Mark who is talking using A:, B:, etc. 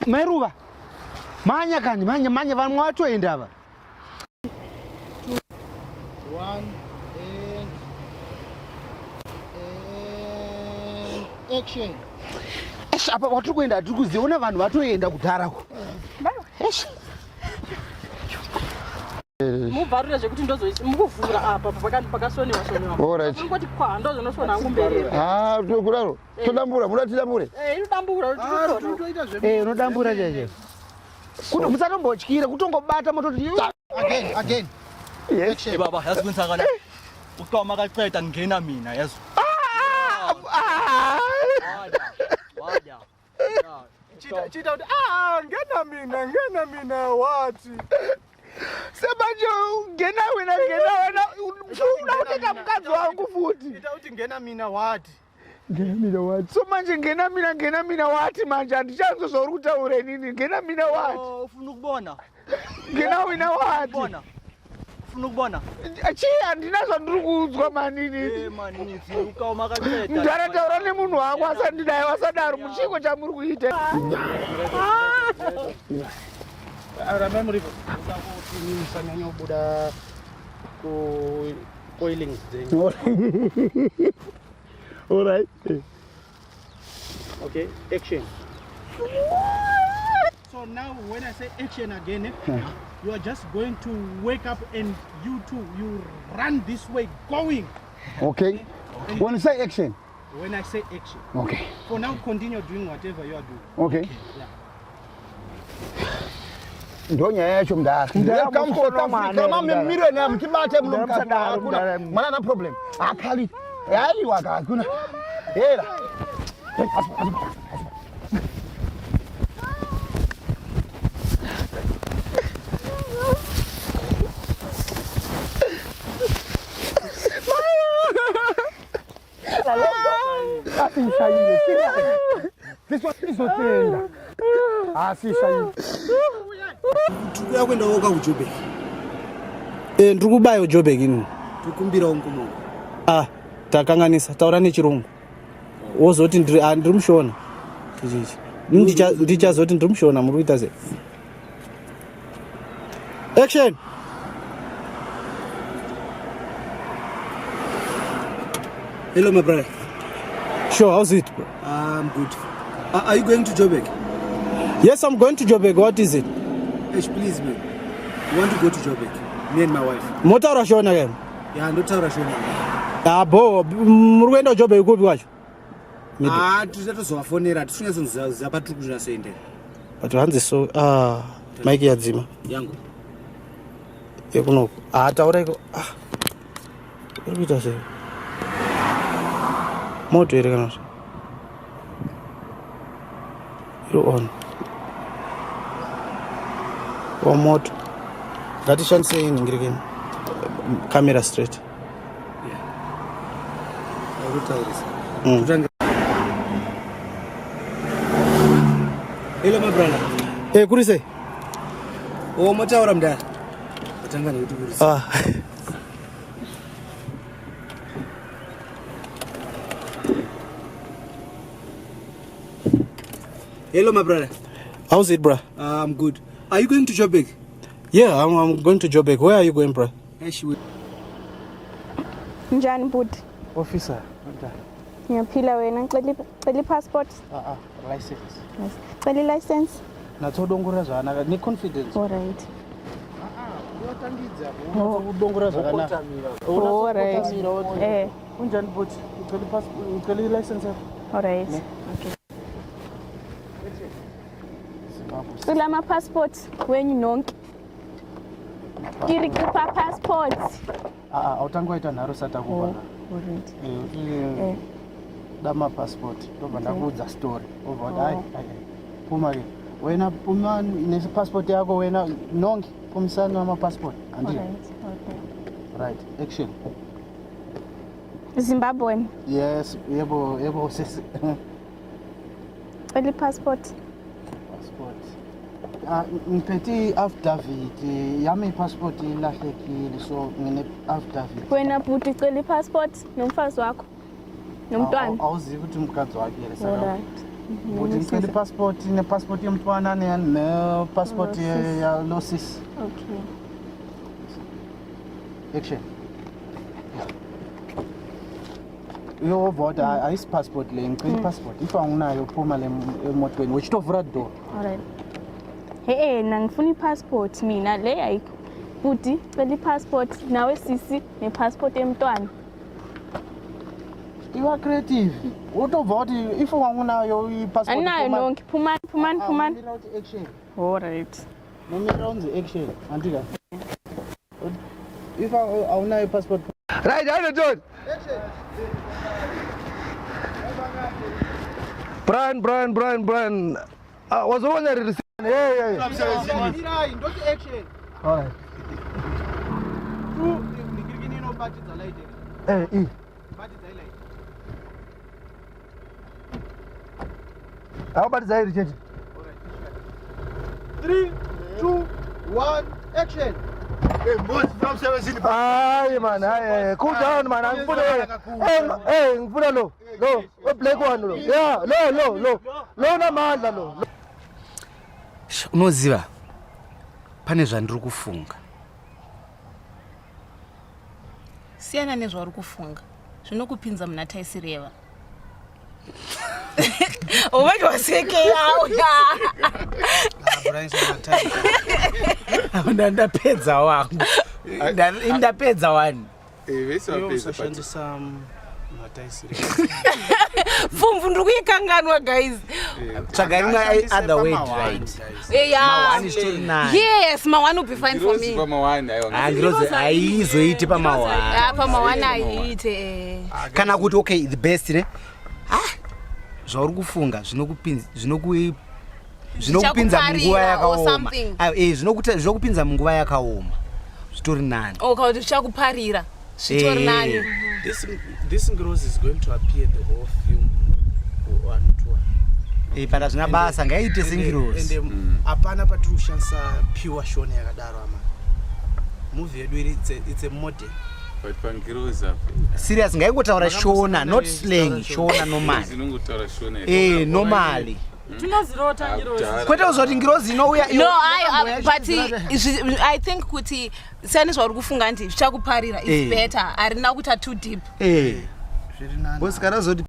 A: Meruva manya kani manya vanhu watoenda ava
B: 1 and action.
A: apa watiri kuenda tiri kuziona vanhu vatoenda kudharako
C: mubvarira zvekuti ndozomukuvhura apa pakasonewa ngoti kwa ndozonosona hangu mberera
A: kudaro todambura muda tidambure unodambura chaizvo kuti musatombotyire kutongobata mototi
B: Again.
D: Action. Baba, yazi kwenzakala. Uqwa makaqeda ngena mina yazi. Wada.
B: Chita uthi ngena mina wathi.
A: Sebanje ngena wena unothetha mkazi wangu futhi.
B: Chita uthi ngena mina wathi.
A: So manje ngena mina wathi manje andichanzozori kutaure nini ngena mina wathi.
D: Ufuna ukubona.
A: Ngena wena wathi.
D: Ufuna ukubona.
A: Achi andinazo ndiri kuudzwa manini.
D: Manini uqwa makaqeda.
A: Ndarataura nemunhu wangu asandidayi wasadaro muchiko chamuri kuita.
B: Ramai musanyanya kubuda coilings dzenyu.
A: All right.
B: Okay, action. So now when I say action again, you are just going to wake up and you run this way going.
A: Okay. When you say action.
B: When I say action.
A: Okay.
B: For now, continue doing whatever you are doing.
A: Okay.
B: Yeah.
A: Ndonya yacho mdasi.
B: Come for kama mmiro na mkibate mnomkata hakuna.
A: Mana na problem. Akali. Yayi waka hakuna. Hela. This one is otenda. Asishayi.
B: Tukuya kwenda woka kuJoburg.
E: Ndiri kubaya kuJoburg ini.
B: Tikumbira unkumo.
E: Takanganisa taura nechirungu. Wozoti ndiri mushona. Chichi. Ndichazoti ndiri mushona muri kuita sei? Action.
B: Hello my brother.
E: Sure, how's it, bro?
B: I'm good. Are you going to Joburg?
E: Yes, I'm going to Joburg. What is it?
B: Please, man. I want to go to Joburg. Me and my wife.
E: Motaura shona again?
B: Yeah, ndotaura shona.
E: Bo, muri kuenda Joburg kupi kwacho?
B: Tizatozovafonera tisunyazoziva patiri kunasoendera.
E: But hanzi so Mike yadzima.
B: Yangu.
E: Yekunoko. Taura iko. Uri kuita sei? Moto here kana. You're on. One moto. Ngatishandise ini ngirikeni. Camera straight.
B: Yeah. Arutaurisa. Hello my brother.
E: Kuri sei?
B: Motaura mdara. Atangana kuti kuri sei. Hello, my brother.
E: How's it, bro?
B: I'm good. Are you going to Joburg?
E: Yeah, I'm going to Joburg. Where are you going, bro?
F: Njani budi?
B: Officer.
F: Ngiyaphila wena ngicela passport.
B: License.
F: Ngicela license.
B: Natsodongora zvanaka ne confidence.
F: All right.
B: Uyatangidza udongora zvakanaka.
F: All right.
B: Unjani budi? Ngicela passport, ngicela license.
F: All right. Okay. Ngicela ama passport wenyu nonke. Ngirikhipha passport.
B: Awutangwaita nharo satakuba. Dama passport. Ndobva ndakuudza story. Obva hayi. Puma ke. Wena phumani nepassport yakho wena nonke phumisani nama-passport andile. Right, action.
F: Zimbabwean.
B: Yes, yebo sis.
F: Cela passport.
B: Passport. Ngiphethe affidavit yami passport ilahlekile so ngine affidavit.
F: Wena bhuti cela passport nomfazi wakho nomntwana.
B: Awuzivi ukuthi umkazi wakhe yesaka. Bhuti ngicela passport ne-passport yomntwana ne-passport yalo sis.
F: Okay.
B: Action. Yo voda ayisipassport le ngicela passport if anginayo uphuma le emotweni which to vra door.
F: Alright. Hey, nangifuna passport mina le ayikho. Bhuti cela passport nawe sisi ne-passport yomntwana.
B: You are creative. Uto vote if anginayo i-passport.
F: Anayo nonke phumani.
B: Action.
F: Alright.
B: Round the action. Antika. If awunayo passport.
A: Right, I don't. Brian. Was the one that received. Yeah.
B: Don't action.
A: All right. Hey. How about Zaire change?
B: 3, 2, 1, action.
A: Hey, boss from 17. Aye, man. Cool down, man. I'm put Hey, low. Black one, low. Yeah, low. Low na mandla low.
E: Unoziva pane zvandiri kufunga.
C: Siyana nezvauri kufunga zvinokupinza muna taisireva. Umati wasekeyawo
E: ndapedza wangu ndapedza wani
B: usashandisa mataisireva.
C: Fumvu ndiri kuikanganwa guys.
E: tsvaga rimwe other way right.
C: Yes, mawani will be fine for me.
E: Ngirozi aizoiti pamawani.
C: Pamawani aiite.
E: Kana kuti okay the best ne. Zvauri kufunga zvinokupinza munguva yakaoma. Zvinokupinza munguva yakaoma. Zvitori nani.
C: Okay, zvichakuparira. Zvitori nani.
B: This girls is going to appear the whole film one to one.
E: Para zvina basa ngaite singirozi.
B: And apana patiri kushandisa pure shona yakadaro ama. Movie yedu it's a model.
G: But pangiroza.
E: Serious ngaingotaura shona not slang shona normally.
G: Zinongotaura shona.
E: Normally.
C: Tinozirota ngirozi.
E: Kwete uzoti ngirozi inouya.
C: No, but I think kuti sani zvauri kufunga ndi zvichakuparira is better. Arina kuita too deep.
E: Boss kana zoti